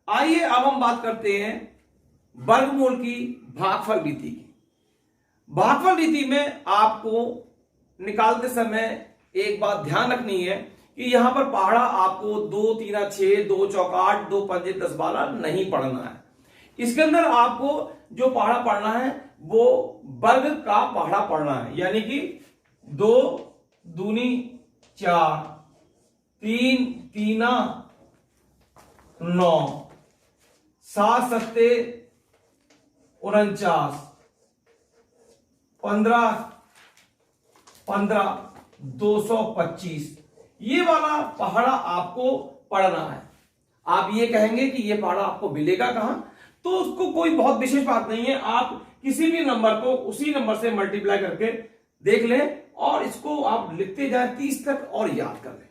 आइए अब हम बात करते हैं वर्गमूल की भागफल रीति की। भागफल रीति में आपको निकालते समय एक बात ध्यान रखनी है कि यहां पर पहाड़ा आपको 2 3 6, 2 चौका 8, 2 पंजे 10 12 नहीं पढ़ना है। इसके अंदर आपको जो पहाड़ा पढ़ना है वो वर्ग का पहाड़ा पढ़ना है, यानी कि 2 दूनी 4, 3 तीना 9, 7 सत्ते 49, 15 15 225, ये वाला पहाड़ा आपको पढ़ना है। आप ये कहेंगे कि ये पहाड़ा आपको मिलेगा कहां, तो उसको कोई बहुत विशेष बात नहीं है। आप किसी भी नंबर को उसी नंबर से मल्टीप्लाई करके देख लें और इसको आप लिखते जाएं 30 तक और याद कर लें।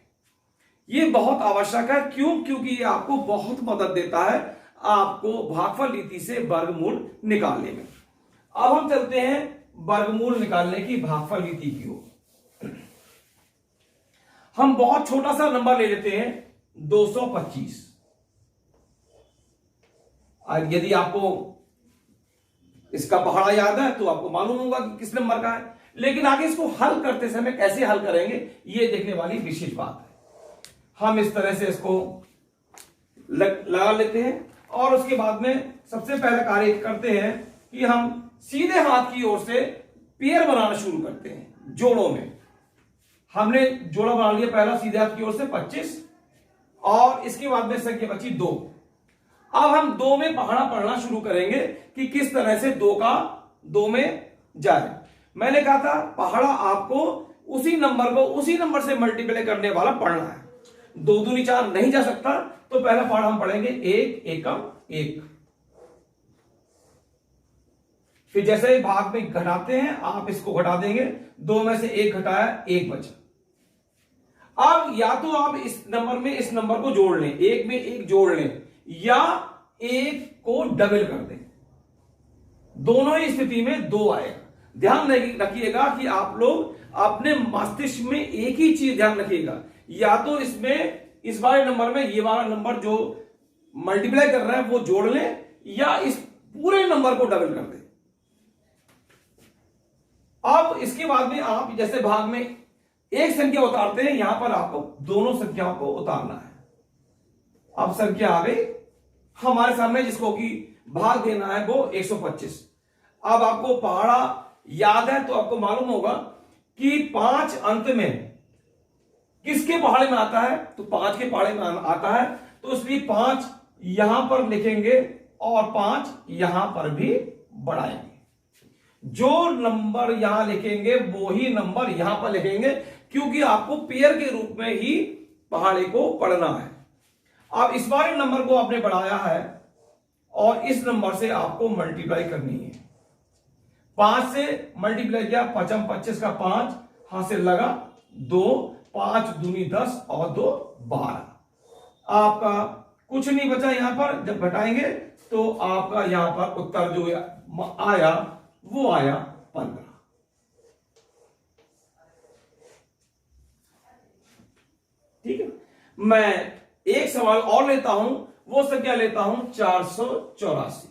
ये बहुत आवश्यक है। क्यों? क्योंकि ये आपको बहुत मदद देता है आपको भागफल रीति से वर्गमूल निकालने में। अब हम चलते हैं वर्गमूल निकालने की भागफल रीति की ओर। हम बहुत छोटा सा नंबर ले लेते हैं 225। और यदि आपको इसका पहाड़ा याद है तो आपको मालूम होगा कि किस नंबर का है, लेकिन आगे इसको हल करते समय कैसे हल करेंगे ये देखने वाली विशेष बात है। हम इस तरह से इसको लगा लेते हैं और उसके बाद में सबसे पहले कार्य करते हैं कि हम सीधे हाथ की ओर से पेयर बनाना शुरू करते हैं। जोड़ों में हमने जोड़ा बना लिया पहला सीधे हाथ की ओर से 25 और इसके बाद में संख्या बची 2। अब हम 2 में पहाड़ा पढ़ना शुरू करेंगे कि किस तरह से 2 का 2 में जाए। मैंने कहा था पहाड़ा आपको उसी नंबर को उसी नंबर से मल्टीप्लाई करने वाला पढ़ना है। 2 दूनी 4 नहीं जा सकता, तो पहला पहाड़ा हम पढ़ेंगे 1 एकम 1। फिर जैसे ही भाग में घटाते हैं आप इसको घटा देंगे, 2 में से 1 घटाया 1 बचा। अब या तो आप इस नंबर में इस नंबर को जोड़ लें, 1 में 1 जोड़ लें या 1 को डबल कर दें। दोनों ही स्थिति में 2 आएगा। ध्यान रखिएगा कि आप लोग अपने मस्तिष्क में एक ही चीज ध्यान रखिएगा, या तो इसमें इस वाले नंबर में ये वाला नंबर जो मल्टीप्लाई कर रहा है वो जोड़ लें या इस पूरे नंबर को डबल कर दें। अब इसके बाद में आप जैसे भाग में एक संख्या उतारते हैं, यहां पर आपको दोनों संख्याओं को उतारना है। अब संख्या आ गई हमारे सामने जिसको कि भाग देना है वो 125। अब आपको पहाड़ा याद है तो आपको मालूम होगा कि 5 अंत में किसके पहाड़े में आता है, तो 5 के पहाड़े में आता है, तो इसलिए 5 यहां पर लिखेंगे और 5 यहां पर भी बढ़ाएंगे। जो नंबर यहां लिखेंगे वो ही नंबर यहां पर लिखेंगे, क्योंकि आपको पेयर के रूप में ही पहाड़े को पढ़ना है। अब इस वाले नंबर को आपने बढ़ाया है और इस नंबर से आपको मल्टीप्लाई करनी है। 5 से मल्टीप्लाई किया, 5 25 का 5 हाथ से लगा 2, 5 दूनी 10 और 2 12। आपका कुछ नहीं बचा यहां पर। जब घटाएंगे तो आपका यहां पर उत्तर जो आया वो आया 15। ठीक है, मैं एक सवाल और लेता हूं, वो संख्या लेता हूं 484।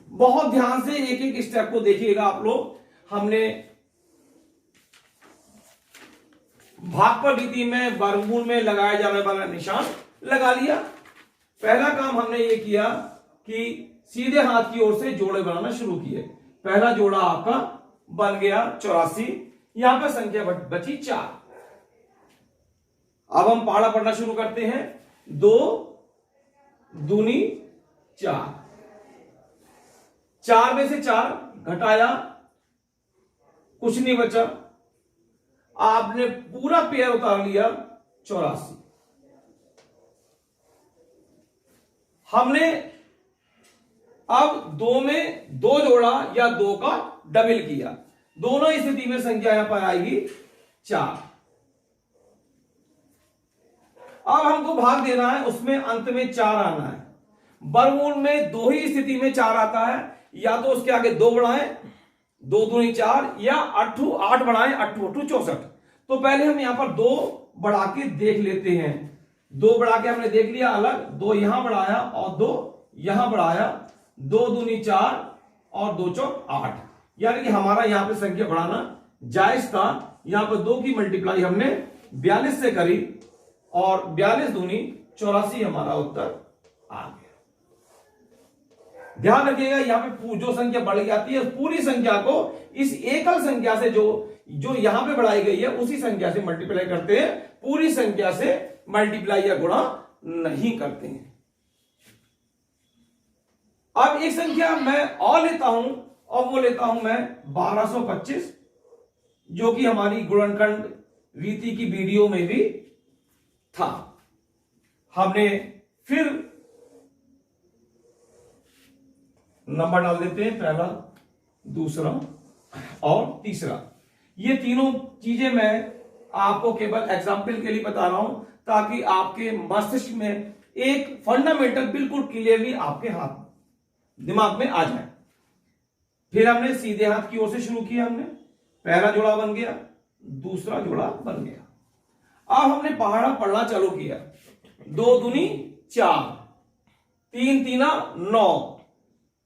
बहुत ध्यान से एक एक स्टेप को देखिएगा आप लोग। हमने भागफल रीति में वर्गमूल में लगाया जाने वाला निशान लगा लिया। पहला काम हमने ये किया कि सीधे हाथ की ओर से जोड़े बनाना शुरू किए। पहला जोड़ा आपका बन गया 84, यहां पर संख्या बची 4। अब हम पहाड़ा पढ़ना शुरू करते हैं। 2 दूनी 4, 4 में से 4 घटाया, कुछ नहीं बचा। आपने पूरा पेयर उतार लिया 84। हमने अब 2 में 2 जोड़ा या 2 का डबल किया। दोनों स्थिति में संख्या यहां पर आएगी 4। अब हमको भाग देना है, उसमें अंत में 4 आना है। वर्गमूल में 2 ही स्थिति में 4 आता है, या तो उसके आगे 2 बढ़ाएं, 2 दूनी 4, या 8 बढ़ाएं, 8 8 64। तो पहले हम यहां पर 2 बढ़ा के देख लेते हैं। 2 बढ़ा के हमने देख लिया अलग, 2 यहां बढ़ाया और 2 यहां बढ़ाया, 2 दूनी 4 और 2 चौक 8, यानी कि हमारा यहां पे संख्या बढ़ाना जायज था। यहां पर 2 की मल्टीप्लाई हमने 42 से करी और 42 दूनी 84 हमारा उत्तर आ गया। ध्यान रखिएगा, यहां पे जो संख्या बढ़ जाती है पूरी संख्या को इस एकल संख्या से जो यहां पे बढ़ाई गई है उसी संख्या से मल्टीप्लाई करते हैं, पूरी संख्या से मल्टीप्लाई या गुणा नहीं करते हैं। अब एक संख्या मैं और लेता हूं और वो लेता हूं मैं 1225, जो कि हमारी गुणनखंड रीति की वीडियो में भी था। हमने फिर नंबर डाल देते हैं, पहला, दूसरा और तीसरा। ये तीनों चीजें मैं आपको केवल एग्जाम्पल के लिए बता रहा हूं ताकि आपके मस्तिष्क में एक फंडामेंटल बिल्कुल क्लियरली आपके हाथ दिमाग में आ जाए। फिर हमने सीधे हाथ की ओर से शुरू किया, हमने पहला जोड़ा बन गया, दूसरा जोड़ा बन गया। अब हमने पहाड़ा पढ़ना चालू किया। 2 दूनी 4, 3 तीना 9,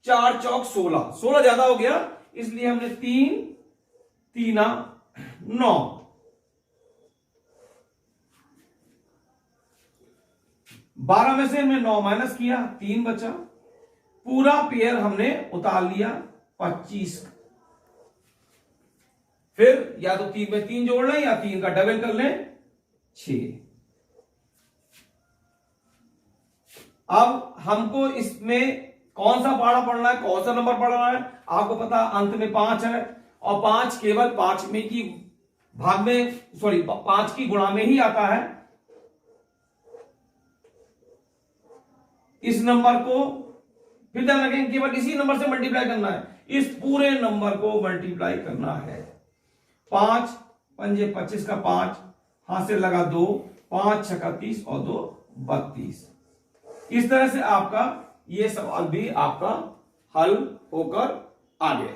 4 चौक 16, 16 ज्यादा हो गया इसलिए हमने 3 तीना 9, 12 में से हमने 9 माइनस किया, 3 बचा, पूरा पेयर हमने उतार लिया 25। फिर या तो 3 में 3 जोड़ लें या 3 का डबल कर लें, 6। अब हमको इसमें कौन सा पहाड़ा पढ़ना है, कौन सा नंबर पढ़ना है, आपको पता अंत में 5 है और 5 केवल 5 में की भाग में, सॉरी 5 की गुणा में ही आता है। इस नंबर को फिर ध्यान रखें केवल इसी नंबर से मल्टीप्लाई करना है, इस पूरे नंबर को मल्टीप्लाई करना है। 5 पंजे 25 का 5, हाथ से लगा 2, 5 छक्का 30 और 2 32। इस तरह से आपका ये सवाल भी आपका हल होकर आ गया।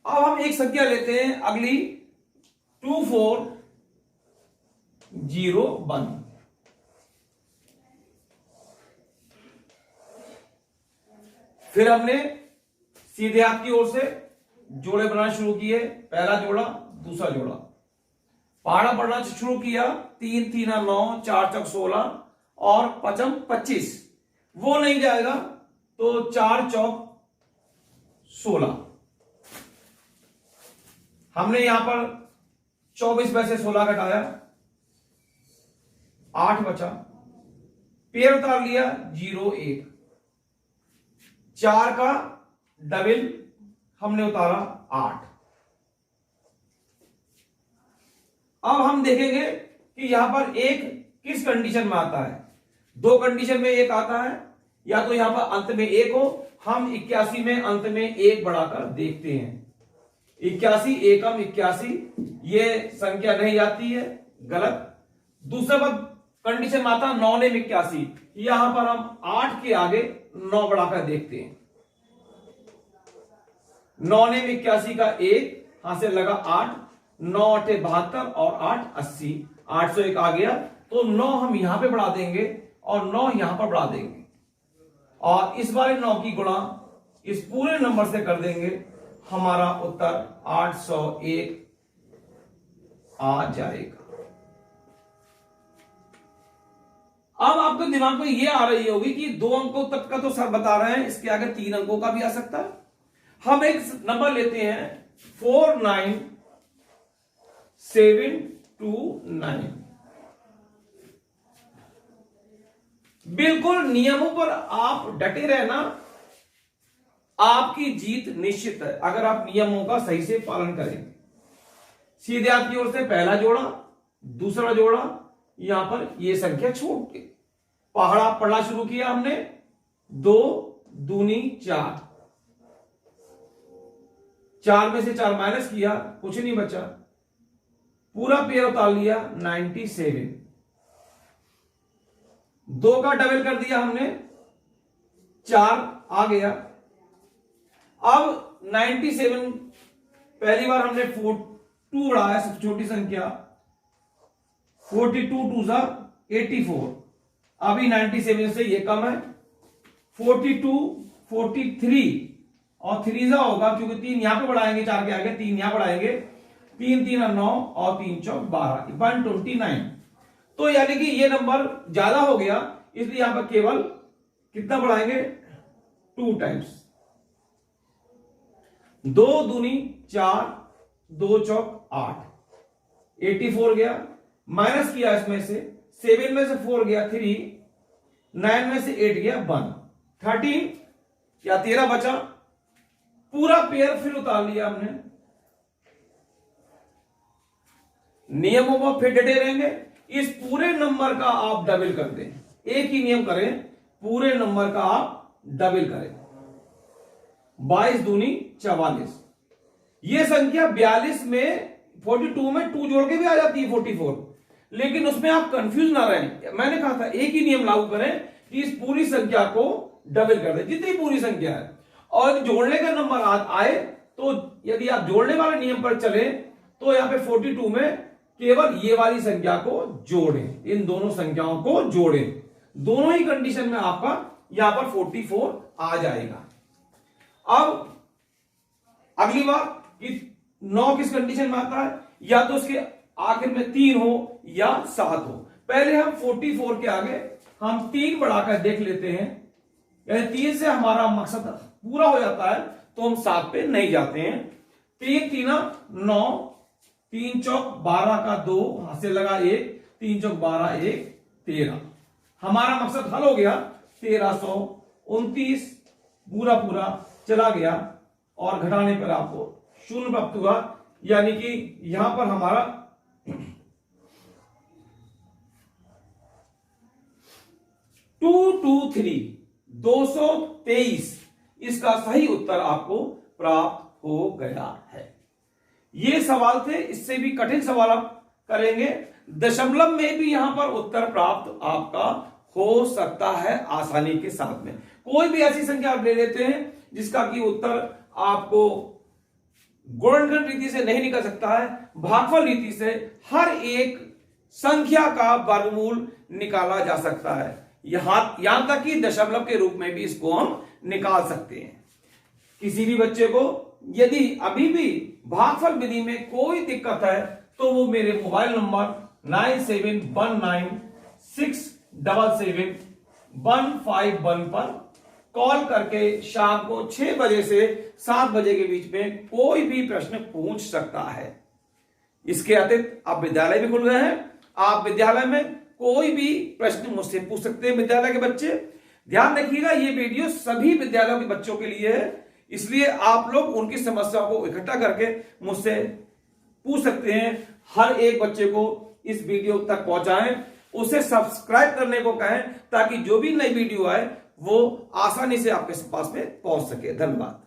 अब हम एक संख्या लेते हैं अगली 2401। फिर हमने सीधे हाथ की ओर से जोड़े बनाना शुरू किए, पहला जोड़ा, दूसरा जोड़ा, पहाड़ा पढ़ना शुरू किया। 3 तीना 9, 4 चौक 16 और 5 25, वो नहीं जाएगा तो 4 चौक 16। हमने यहां पर 24 में से 16 घटाया, 8 बचा, पेड़ उतार लिया 0 1, 4 का डबल हमने उतारा 8। अब हम देखेंगे कि यहां पर एक किस कंडीशन में आता है। 2 कंडीशन में एक आता है, या तो यहां पर अंत में 1 हो, हम 81 में अंत में 1 बढ़ाकर देखते हैं। 81 एकम 81, ये संख्या नहीं आती है, गलत। दूसरा पद कंडीशन में आता 9 ने 81, यहां पर हम 8 के आगे 9 बढ़ाकर देखते हैं। 9 ने 81 का 1, हाथ से लगा 8, 9 8 72 और 8 80, 801 आ गया, तो 9 हम यहां पे बढ़ा देंगे और 9 यहां पर बढ़ा देंगे और इस बार 9 की गुणा इस पूरे नंबर से कर देंगे, हमारा उत्तर 801 आ जाएगा। अब आपके दिमाग में यह आ रही होगी कि 2 अंकों तक का तो सर बता रहे हैं, इसके आगे 3 अंकों का भी आ सकता है। हम एक नंबर लेते हैं 49729। बिल्कुल नियमों पर आप डटे रहना, आपकी जीत निश्चित है अगर आप नियमों का सही से पालन करेंगे। सीधे हाथ की ओर से पहला जोड़ा, दूसरा जोड़ा, यहां पर यह संख्या छोड़ के पहाड़ा पढ़ना शुरू किया हमने। 2 दूनी 4, 4 में से 4 माइनस किया, कुछ नहीं बचा, पूरा पेयर उतार लिया 97। 2 का डबल कर दिया हमने, 4 आ गया। अब 97 पहली बार हमने 2 बढ़ाया, सबसे छोटी संख्या 42 2 जा 84, अभी 97 से ये कम है, 42 43 और 3 जा होगा क्योंकि 3 यहां पे बढ़ाएंगे, 4 के आगे 3 यहां बढ़ाएंगे, 3 3 9 और 3 4 12, 129। तो यानी कि ये नंबर ज्यादा हो गया, इसलिए यहां पर केवल कितना बढ़ाएंगे 2 टाइम्स, 2 दूनी 4, 2 चौक 8, 84 गया, माइनस किया इसमें से 7 में से 4 गया 3, 9 में से 8 गया 1, 13 या 13 बचा, पूरा पेयर फिर उतार लिया हमने। नियमों में फिर डटे रहेंगे, इस पूरे नंबर का आप डबल कर दें, एक ही नियम करें, पूरे नंबर का आप डबल करें, 22 दूनी 44, यह संख्या 42 में 42 में 2 जोड़ के भी आ जाती है 44, लेकिन उसमें आप कंफ्यूज ना रहें, मैंने कहा था एक ही नियम लागू करें कि इस पूरी संख्या को डबल कर दें, जितनी पूरी संख्या है, और जोड़ने का नंबर आए तो यदि आप जोड़ने वाले नियम पर चले तो यहां पे 42 में केवल ये वाली संख्या को जोड़ें, इन दोनों संख्याओं को जोड़ें, दोनों ही कंडीशन में आपका यहां पर 44 आ जाएगा। अब अगली बात कि 9 किस कंडीशन में आता है, या तो उसके आखिर में 3 हो या 7 हो। पहले हम 44 के आगे हम 3 बढ़ाकर देख लेते हैं, यानी 3 से हमारा मकसद पूरा हो जाता है तो हम 7 पे नहीं जाते हैं। 3 3 9, 3 चौक 12 का 2 हाथ से लगा 1, 3 चौक 12 1 13, हमारा मकसद हल हो गया। 1329 पूरा पूरा चला गया और घटाने पर आपको 0 प्राप्त हुआ, यानी कि यहां पर हमारा 223 इसका सही उत्तर आपको प्राप्त हो गया है। ये सवाल थे, इससे भी कठिन सवाल आप करेंगे, दशमलव में भी यहां पर उत्तर प्राप्त आपका हो सकता है आसानी के साथ में। कोई भी ऐसी संख्या आप ले लेते हैं जिसका कि उत्तर आपको गुणनखंड रीति से नहीं निकल सकता है, भागफल रीति से हर एक संख्या का वर्गमूल निकाला जा सकता है, यहां तक कि दशमलव के रूप में भी इसको हम निकाल सकते हैं। किसी भी बच्चे को यदि अभी भी भागफल विधि में कोई दिक्कत है तो वो मेरे मोबाइल नंबर 9719677151 पर कॉल करके शाम को 6 बजे से 7 बजे के बीच में कोई भी प्रश्न पूछ सकता है। इसके अतिरिक्त आप विद्यालय भी खुल गए हैं, आप विद्यालय में कोई भी प्रश्न मुझसे पूछ सकते हैं। विद्यालय के बच्चे ध्यान रखिएगा, ये वीडियो सभी विद्यालयों के बच्चों के लिए है, इसलिए आप लोग उनकी समस्याओं को इकट्ठा करके मुझसे पूछ सकते हैं। हर एक बच्चे को इस वीडियो तक पहुंचाएं, उसे सब्सक्राइब करने को कहें ताकि जो भी नई वीडियो आए वो आसानी से आपके पास में पहुंच सके। धन्यवाद।